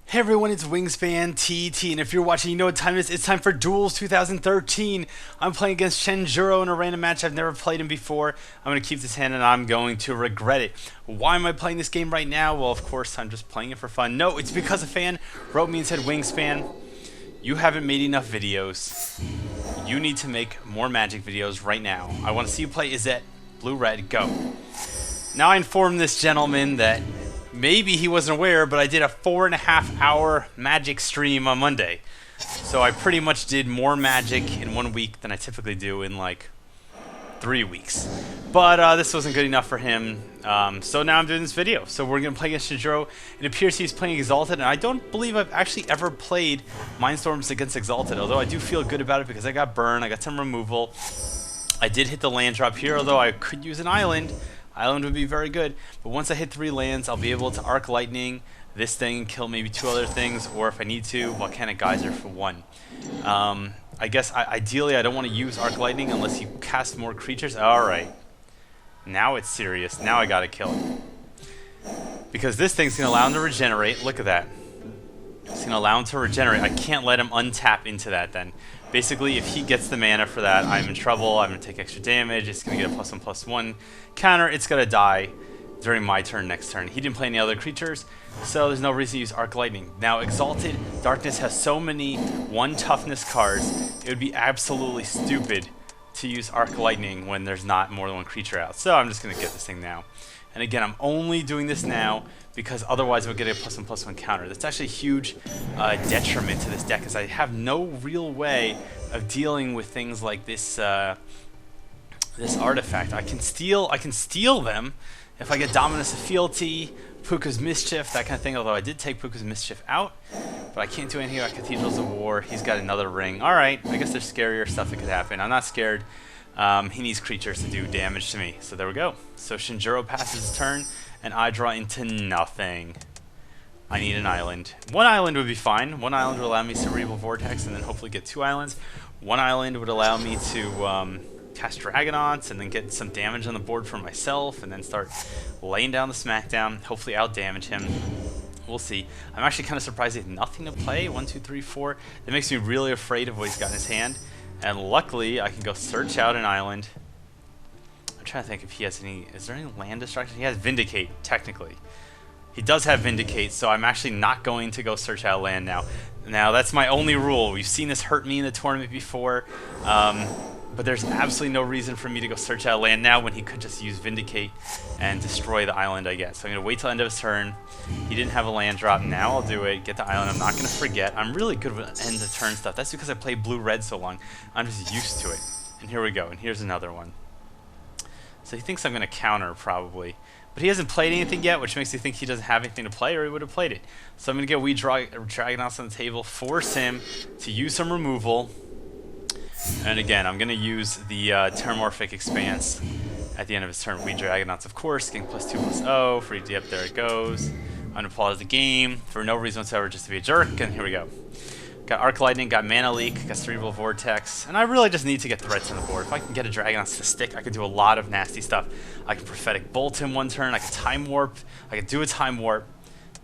Hey everyone, it's Wingspan TT, and if you're watching, you know what time it is. It's time for Duels 2013. I'm playing against Shen Juro in a random match. I've never played him before. I'm going to keep this hand, and I'm going to regret it. Why am I playing this game right now? Well, of course, I'm just playing it for fun. No, it's because a fan wrote me and said, Wingspan, you haven't made enough videos. You need to make more Magic videos right now. I want to see you play Izzet, blue-red, go. Now I inform this gentleman that maybe he wasn't aware, but I did a 4.5-hour Magic stream on Monday. So I pretty much did more Magic in 1 week than I typically do in like 3 weeks. But this wasn't good enough for him. So now I'm doing this video. So we're going to play against Shen Juro. It appears he's playing Exalted, and I don't believe I've actually ever played Mindstorms against Exalted, although I do feel good about it because I got burn, I got some removal. I did hit the land drop here, although I could use an island. Island would be very good, but once I hit 3 lands, I'll be able to Arc Lightning this thing and kill maybe 2 other things, or if I need to, Volcanic Geyser for 1. I guess ideally I don't want to use Arc Lightning unless you cast more creatures. Alright. Now it's serious. Now I gotta kill it. Because this thing's going to allow him to regenerate. Look at that. It's going to allow him to regenerate. I can't let him untap into that then. Basically, if he gets the mana for that, I'm in trouble. I'm going to take extra damage. It's going to get a +1/+1 counter. It's going to die during my turn next turn. He didn't play any other creatures, so there's no reason to use Arc Lightning. Now, Exalted Darkness has so many 1 toughness cards, it would be absolutely stupid to use Arc Lightning when there's not more than 1 creature out. So I'm just going to get this thing now. And again, I'm only doing this now because otherwise we'll get a +1/+1 counter. That's actually a huge detriment to this deck, because I have no real way of dealing with things like this this artifact. I can steal them if I get Dominus of Fealty, Puka's Mischief, that kind of thing, although I did take Puka's Mischief out. But I can't do anything about Cathedrals of War. He's got another ring. Alright, I guess there's scarier stuff that could happen. I'm not scared. He needs creatures to do damage to me. So there we go. So Shen Juro passes his turn, and I draw into nothing. I need an island. 1 island would be fine. 1 island would allow me Cerebral Vortex, and then hopefully get 2 islands. 1 island would allow me to cast Dragonauts, and then get some damage on the board for myself, and then start laying down the smackdown. Hopefully out-damage him. We'll see. I'm actually kind of surprised he had nothing to play. 1, 2, 3, 4. That makes me really afraid of what he's got in his hand. And luckily, I can go search out an island. I'm trying to think if he has any... Is there any land destruction? He has Vindicate, technically. He does have Vindicate, so I'm actually not going to go search out land now. Now, that's my only rule. We've seen this hurt me in the tournament before. But there's absolutely no reason for me to go search out land now when he could just use Vindicate and destroy the island, I guess. So I'm going to wait till end of his turn. He didn't have a land drop. Now I'll do it. Get the island. I'm not going to forget. I'm really good with end of turn stuff. That's because I played blue-red so long. I'm just used to it. And here we go. And here's another one. So he thinks I'm going to counter, probably. But he hasn't played anything yet, which makes me think he doesn't have anything to play, or he would have played it. So I'm going to get Dragonauts on the table, force him to use some removal. And again, I'm going to use the Terramorphic Expanse at the end of his turn. We Dragonauts, of course, getting +2/+0. Free yep, there it goes. I'm going to pause the game for no reason whatsoever, just to be a jerk, and here we go. Got Arc Lightning, got Mana Leak, got Cerebral Vortex, and I really just need to get threats on the board. If I can get a Dragonauts to stick, I can do a lot of nasty stuff. I can Prophetic Bolt him 1 turn, I can Time Warp, I can do a Time Warp,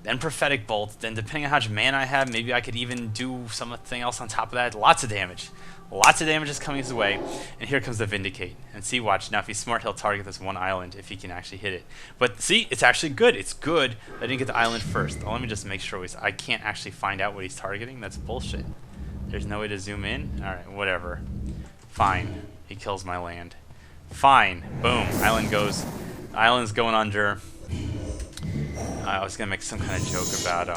then Prophetic Bolt, then depending on how much mana I have, maybe I could even do something else on top of that. Lots of damage. Lots of damage is coming his way, and here comes the Vindicate. And see, watch, now if he's smart, he'll target this 1 island if he can actually hit it. But see, it's actually good. It's good that I didn't get the island first. Let me just make sure I can't actually find out what he's targeting. That's bullshit. There's no way to zoom in? Alright, whatever. Fine. He kills my land. Fine. Boom. Island goes. Island's going under. I was going to make some kind of joke about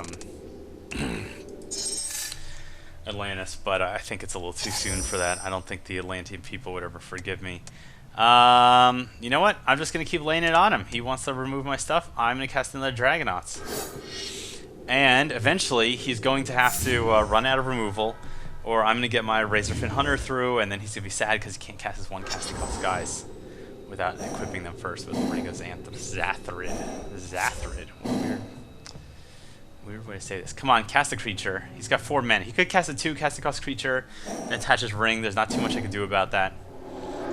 Atlantis, but I think it's a little too soon for that. I don't think the Atlantean people would ever forgive me. You know what? I'm just going to keep laying it on him. He wants to remove my stuff. I'm going to cast another Dragonauts. And eventually, he's going to have to run out of removal, or I'm going to get my Razorfin Hunter through, and then he's going to be sad because he can't cast his 1 casting cost guys without equipping them first with Ringo's Anthem. Zathrid. Weird way to say this. Come on, cast a creature. He's got 4 men. He could cast a 2 casting cost creature and attach his ring. There's not too much I can do about that.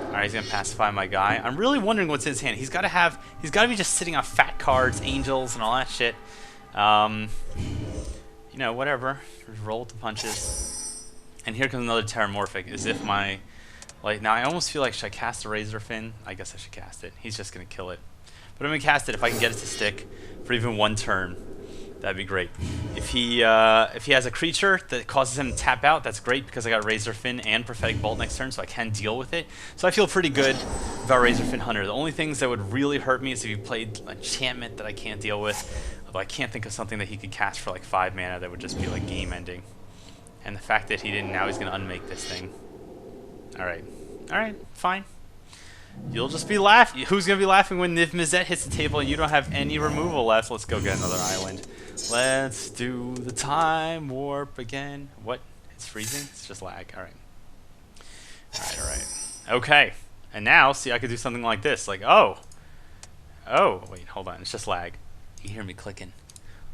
Alright, he's gonna pacify my guy. I'm really wondering what's in his hand. He's gotta be just sitting on fat cards, angels, and all that shit. you know, whatever. Just roll with the punches. And here comes another Terramorphic, as if my... Like, now I almost feel like, should I cast a Razor Fin? I guess I should cast it. He's just going to kill it. But I'm going to cast it if I can get it to stick for even one turn. That'd be great. If he has a creature that causes him to tap out, that's great because I got Razor Fin and Prophetic Bolt next turn, so I can deal with it. So I feel pretty good about Razor Fin Hunter. The only things that would really hurt me is if he played enchantment that I can't deal with. Although I can't think of something that he could cast for like 5 mana that would just be like game ending. And the fact that he didn't, now he's going to unmake this thing. Alright. Alright, fine. You'll just be laughing. Who's going to be laughing when Niv Mizzet hits the table and you don't have any removal left? Let's go get another island. Let's do the time warp again. What? It's freezing? It's just lag. Alright. Alright, alright. Okay. And now, see, I could do something like this. Like, oh. Oh, wait, hold on. It's just lag. You hear me clicking.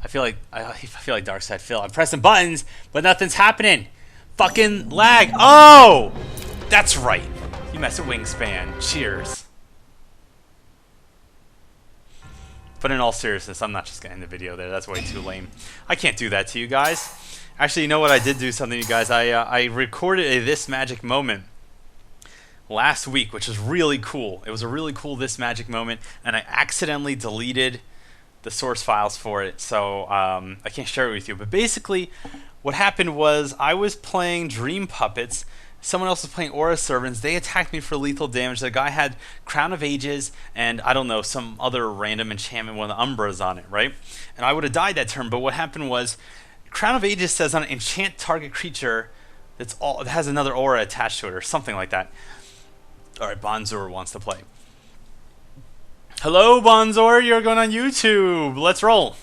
I feel like Darkside Phil. I'm pressing buttons, but nothing's happening. Fucking lag. Oh! That's right. You mess with Wingspan. Cheers. But in all seriousness, I'm not just going to end the video there. That's way too lame. I can't do that to you guys. Actually, you know what? I did do something, you guys. I recorded a This Magic moment last week, which was really cool. It was a really cool This Magic moment, and I accidentally deleted the source files for it, so I can't share it with you. But basically, what happened was I was playing Dream Puppets. Someone else was playing Aura Servants. They attacked me for lethal damage. The guy had Crown of Ages and, I don't know, some other random enchantment, one of the Umbras on it, right? And I would have died that turn, but what happened was Crown of Ages says on an enchant target creature that has another aura attached to it or something like that. Alright, Bonzor wants to play. Hello, Bonzor. You're going on YouTube. Let's roll.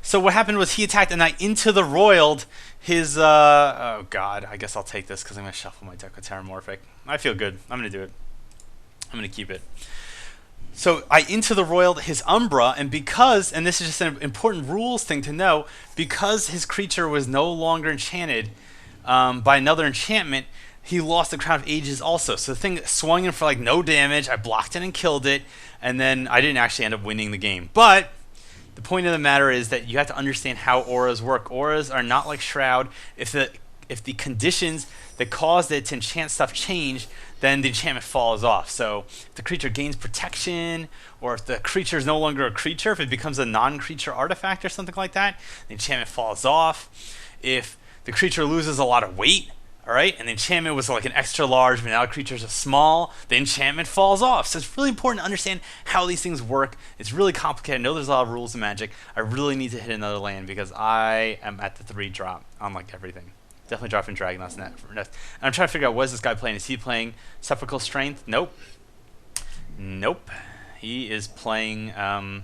So what happened was he attacked and I into the roiled his, oh god, I guess I'll take this because I'm going to shuffle my deck with Terramorphic. I feel good. I'm going to do it. I'm going to keep it. So I into the roiled his Umbra, and because, and this is just an important rules thing to know, because his creature was no longer enchanted by another enchantment, he lost the Crown of Ages also. So the thing swung in for like no damage. I blocked it and killed it, and then I didn't actually end up winning the game. But the point of the matter is that you have to understand how auras work. Auras are not like Shroud. If the conditions that caused it to enchant stuff change, then the enchantment falls off. So if the creature gains protection, or if the creature is no longer a creature, if it becomes a non-creature artifact or something like that, the enchantment falls off. If the creature loses a lot of weight, all right, and the enchantment was like an extra large, but now the creature's a small, the enchantment falls off. So it's really important to understand how these things work. It's really complicated. I know there's a lot of rules in Magic. I really need to hit another land because I am at the 3 drop on like everything. Definitely dropping Dragon's Net. And I'm trying to figure out, what is this guy playing? Is he playing Sepulchral Strength? Nope. Nope. He is playing the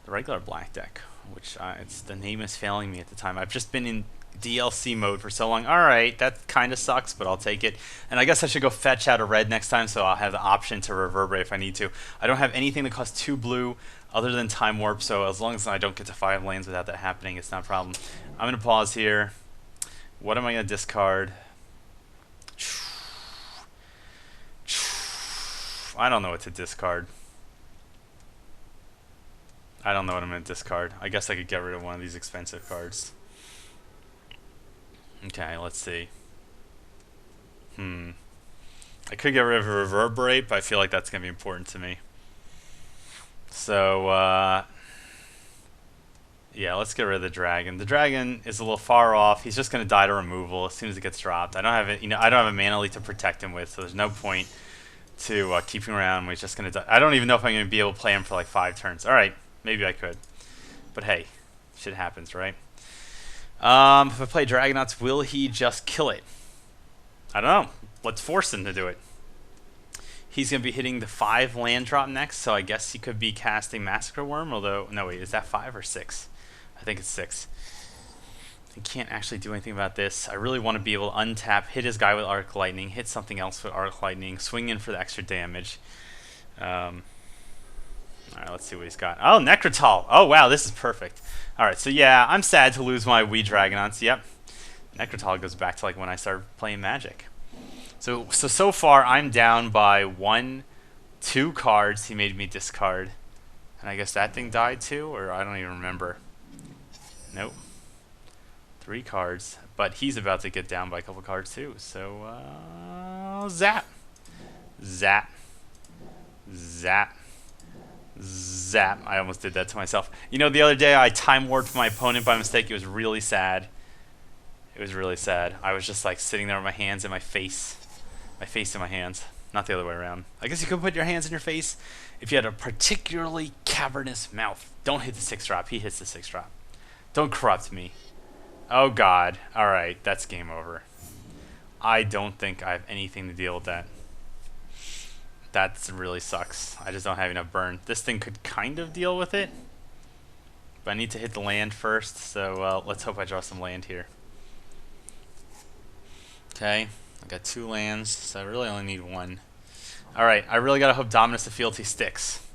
regular black deck, which the name is failing me at the time. I've just been in DLC mode for so long. Alright, that kind of sucks, but I'll take it. And I guess I should go fetch out a red next time, so I'll have the option to reverberate if I need to. I don't have anything that costs 2 blue other than Time Warp, so as long as I don't get to 5 lands without that happening, it's not a problem. I'm going to pause here. What am I going to discard? I don't know what to discard. I don't know what I'm going to discard. I guess I could get rid of one of these expensive cards. Okay, let's see. I could get rid of a Reverberate, but I feel like that's going to be important to me. So, yeah, let's get rid of the Dragon. The Dragon is a little far off. He's just going to die to removal as soon as it gets dropped. I don't have it, I don't have a mana leak to protect him with, so there's no point to keep him around. He's just going to die. I don't even know if I'm going to be able to play him for like 5 turns. All right, maybe I could. But hey, shit happens, right? If I play Dragonauts, will he just kill it? I don't know. Let's force him to do it. He's going to be hitting the 5 land drop next, so I guess he could be casting Massacre Worm, although, no wait, is that 5 or 6? I think it's 6. He can't actually do anything about this. I really want to be able to untap, hit his guy with Arc Lightning, hit something else with Arc Lightning, swing in for the extra damage. Alright, let's see what he's got. Oh, Necrotal! Oh wow, this is perfect. Alright, so yeah, I'm sad to lose my Wii Dragonauts. Yep. Necrotal goes back to like when I started playing Magic. So far I'm down by 2 cards he made me discard. And I guess that thing died too, or I don't even remember. Nope. 3 cards. But he's about to get down by a couple cards too. So, zap. Zap. Zap. Zap. I almost did that to myself. You know, the other day I time warped my opponent by mistake. It was really sad. It was really sad. I was just like sitting there with my hands in my face. My face in my hands. Not the other way around. I guess you could put your hands in your face if you had a particularly cavernous mouth. Don't hit the 6-drop. He hits the 6-drop. Don't corrupt me. Oh god. Alright, that's game over. I don't think I have anything to deal with that. That really sucks. I just don't have enough burn. This thing could kind of deal with it. But I need to hit the land first, so let's hope I draw some land here. Okay, I got 2 lands, so I really only need 1. Alright, I really gotta hope Dominus of Fealty sticks.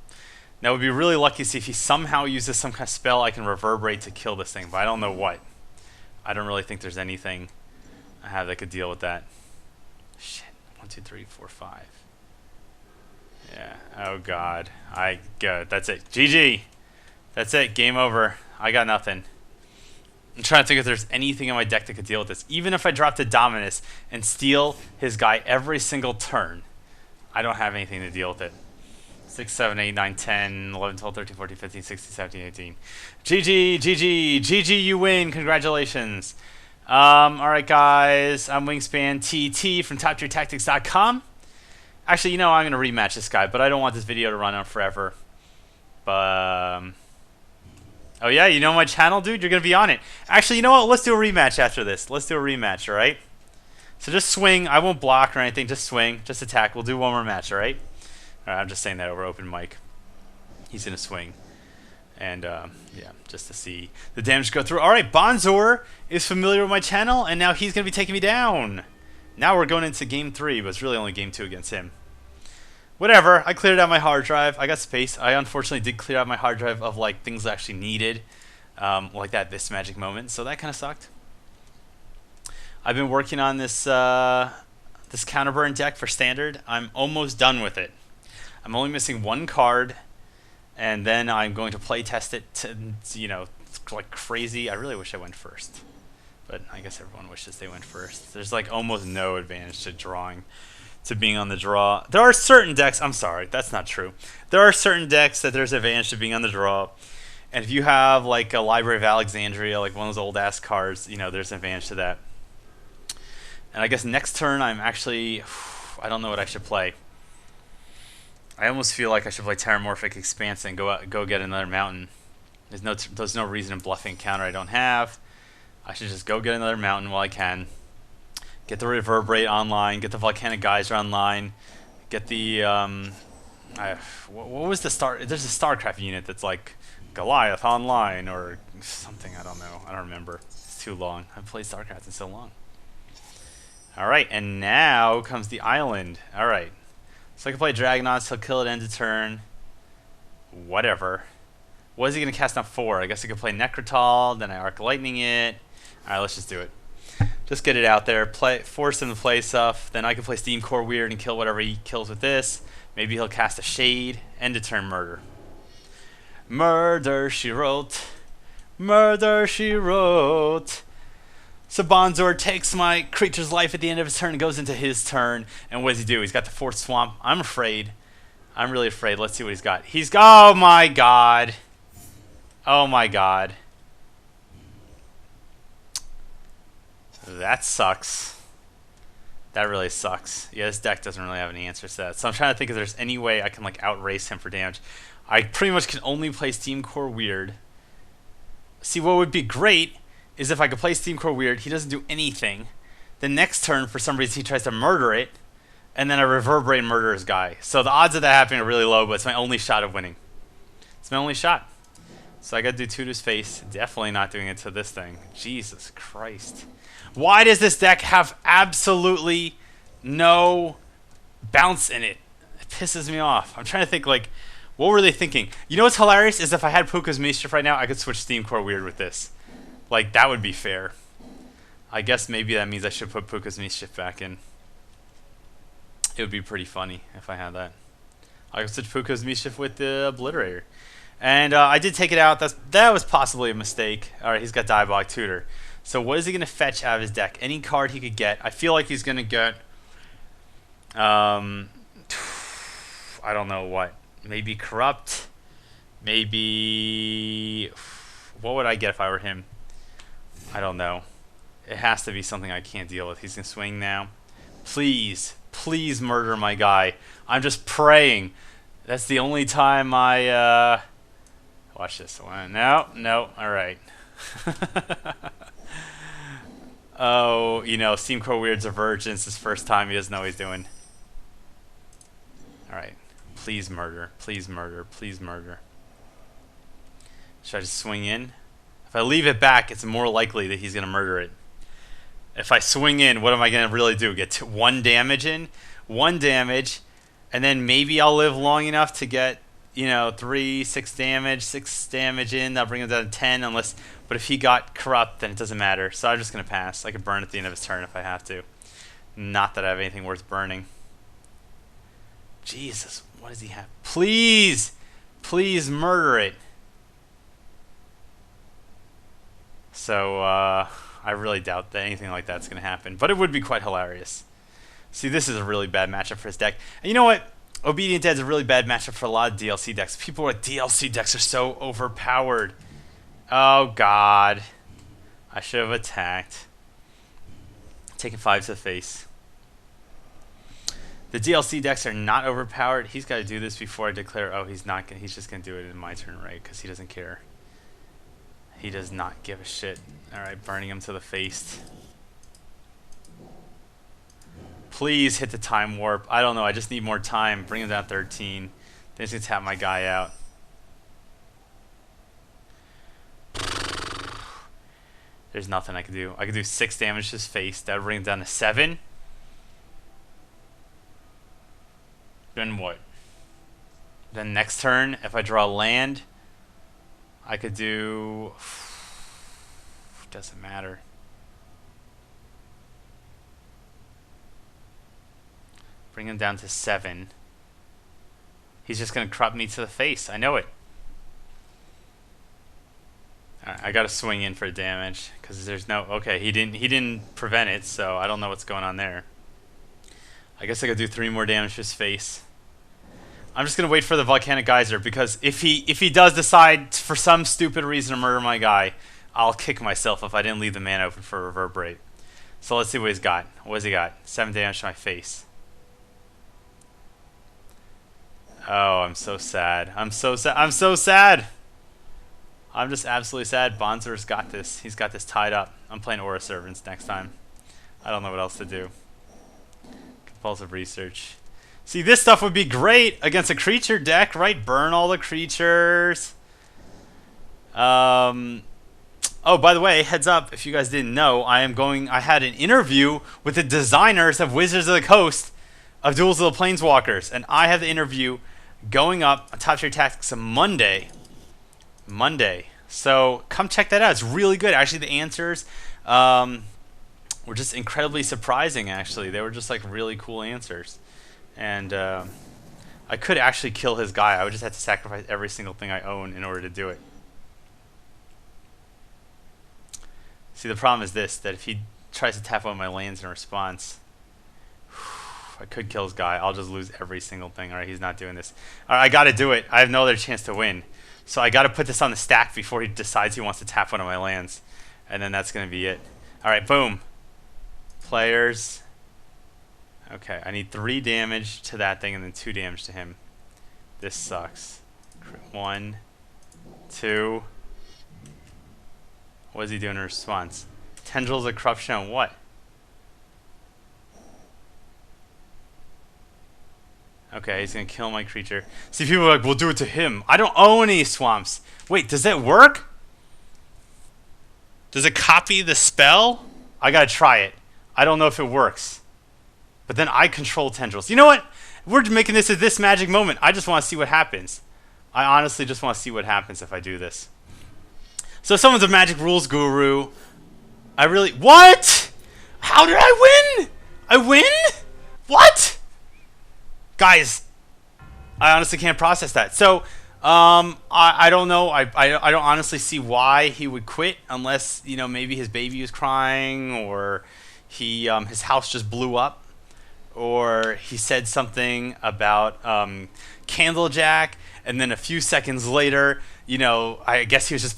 Now, it would be really lucky to see if he somehow uses some kind of spell I can reverberate to kill this thing, but I don't know what. I don't really think there's anything I have that could deal with that. Shit. 1, 2, 3, 4, 5. Yeah. Oh god. Good. That's it. GG. That's it. Game over. I got nothing. I'm trying to think if there's anything in my deck that could deal with this. Even if I drop to Dominus and steal his guy every single turn, I don't have anything to deal with it. 6, 7, 8, 9, 10, 11, 12, 13, 14, 15, 16, 17, 18. GG, GG, GG, you win. Congratulations. Alright, guys. I'm Wingspan TT from TopTierTactics.com. Actually, you know, I'm going to rematch this guy, but I don't want this video to run on forever. But, oh, yeah, you know my channel, dude? You're going to be on it. Actually, you know what? Let's do a rematch after this. Let's do a rematch, alright? So just swing. I won't block or anything. Just swing. Just attack. We'll do one more match, alright? Alright, I'm just saying that over open mic. He's going to swing. And, yeah, just to see the damage go through. Alright, Bonzor is familiar with my channel, and now he's going to be taking me down. Now we're going into game 3, but it's really only game 2 against him. Whatever, I cleared out my hard drive. I got space. I unfortunately did clear out my hard drive of, like, things I actually needed. Like that This Magic moment, so that kind of sucked. I've been working on this, this counterburn deck for Standard. I'm almost done with it. I'm only missing 1 card, and then I'm going to play test it to, you know, like crazy. I really wish I went first, but I guess everyone wishes they went first. There's like almost no advantage to drawing, to being on the draw. There are certain decks, I'm sorry, that's not true. There are certain decks that there's advantage to being on the draw, and if you have like a Library of Alexandria, like one of those old ass cards, you know, there's an advantage to that. And I guess next turn I'm actually, I don't know what I should play. I almost feel like I should play Terramorphic Expanse and go get another mountain. There's no reason in bluffing counter I don't have. I should just go get another mountain while I can. Get the Reverberate online. Get the Volcanic Geyser online. Get the what was the Star? There's a StarCraft unit that's like Goliath online or something. I don't know. I don't remember. It's too long. I haven't played StarCraft in so long. All right, and now comes the island. All right. So I can play Dragonauts, he'll kill it end of turn. Whatever. What is he going to cast on 4? I guess I could play Necrotal, then I Arc Lightning it. Alright, let's just do it. Just get it out there, force him to play stuff. Then I can play Steam Core Weird and kill whatever he kills with this. Maybe he'll cast a Shade, end of turn Murder. Murder, she wrote. Murder, she wrote. So Bonzor takes my creature's life at the end of his turn and goes into his turn. And what does he do? He's got the 4th Swamp. I'm afraid. I'm really afraid. Let's see what he's got. He's got... Oh, my God. Oh, my God. That sucks. That really sucks. Yeah, this deck doesn't really have any answers to that. So I'm trying to think if there's any way I can, like, outrace him for damage. I pretty much can only play Steam Core Weird. See, what would be great is if I could play Steam Core Weird, he doesn't do anything. The next turn, for some reason, he tries to murder it, and then I Reverberate and murder his guy. So the odds of that happening are really low, but it's my only shot of winning. It's my only shot. So I gotta do 2 to his face. Definitely not doing it to this thing. Jesus Christ. Why does this deck have absolutely no bounce in it? It pisses me off. I'm trying to think, like, what were they thinking? You know what's hilarious is if I had Puka's Mischief right now, I could switch Steam Core Weird with this. Like, that would be fair. I guess maybe that means I should put Puka's Mischief back in. It would be pretty funny if I had that. I could switch Puka's Mischief with the Obliterator. And I did take it out. That was possibly a mistake. All right, he's got Diabolic Tutor. So what is he going to fetch out of his deck? Any card he could get. I feel like he's going to get... I don't know what. Maybe Corrupt. Maybe... What would I get if I were him? I don't know. It has to be something I can't deal with. He's going to swing now. Please. Please murder my guy. I'm just praying. That's the only time I... Watch this one. No. Alright. Oh, you know, Steamcore Weird's a virgin. It's his first time. He doesn't know what he's doing. Alright. Please murder. Please murder. Please murder. Should I just swing in? If I leave it back, it's more likely that he's going to murder it. If I swing in, what am I going to really do? Get 1 damage in? 1 damage. And then maybe I'll live long enough to get, you know, 6 damage in. That'll bring him down to 10 unless... But if he got Corrupt, then it doesn't matter. So I'm just going to pass. I could burn at the end of his turn if I have to. Not that I have anything worth burning. Jesus, what does he have? Please! Please murder it. So, I really doubt that anything like that's going to happen. But it would be quite hilarious. See, this is a really bad matchup for his deck. And you know what? Obedient Dead's a really bad matchup for a lot of DLC decks. People with DLC decks are so overpowered. Oh, God. I should have attacked. Taking 5 to the face. The DLC decks are not overpowered. He's got to do this before I declare... Oh, he's not gonna, he's just going to do it in my turn, right? Because he doesn't care. He does not give a shit. Alright, burning him to the face. Please hit the time warp. I don't know. I just need more time. Bring him down 13. Then he's going to tap my guy out. There's nothing I can do. I can do 6 damage to his face. That would bring him down to 7. Then what? Then next turn, if I draw land, I could do... Doesn't matter. Bring him down to 7. He's just going to corrupt me to the face. I know it. I got to swing in for damage because there's no... Okay, he didn't prevent it, so I don't know what's going on there. I guess I could do 3 more damage to his face. I'm just going to wait for the Volcanic Geyser because if he does decide for some stupid reason to murder my guy, I'll kick myself if I didn't leave the mana open for Reverberate. So let's see what he's got. What has he got? 7 damage to my face. Oh, I'm so sad. I'm so sad. I'm so sad. I'm just absolutely sad. Bonzer's got this. He's got this tied up. I'm playing Aura Servants next time. I don't know what else to do. Compulsive Research. See, this stuff would be great against a creature deck, right? Burn all the creatures. Oh, by the way, heads up, if you guys didn't know, I had an interview with the designers of Wizards of the Coast of Duels of the Planeswalkers. And I have the interview going up on Top Tier Tactics on Monday. So come check that out. It's really good. Actually, the answers were just incredibly surprising, actually. They were just like really cool answers. And I could actually kill his guy. I would just have to sacrifice every single thing I own in order to do it. See, the problem is this, that if he tries to tap one of my lands in response, I could kill his guy. I'll just lose every single thing. All right, he's not doing this. All right, I got to do it. I have no other chance to win. So I got to put this on the stack before he decides he wants to tap one of my lands. And then that's going to be it. All right, boom. Players. Okay, I need 3 damage to that thing and then 2 damage to him. This sucks. 1, 2. What is he doing in response? Tendrils of Corruption on what? Okay, he's going to kill my creature. See, people are like, we'll do it to him. I don't own any swamps. Wait, does that work? Does it copy the spell? I got to try it. I don't know if it works. But then I control tendrils. You know what? We're making this at this magic moment. I just want to see what happens. I honestly just want to see what happens if I do this. So someone's a Magic Rules guru. I really... What? How did I win? I win? What? Guys, I honestly can't process that. So, I don't know. I don't honestly see why he would quit unless maybe his baby was crying or his house just blew up or he said something about Candlejack and then a few seconds later I guess he was just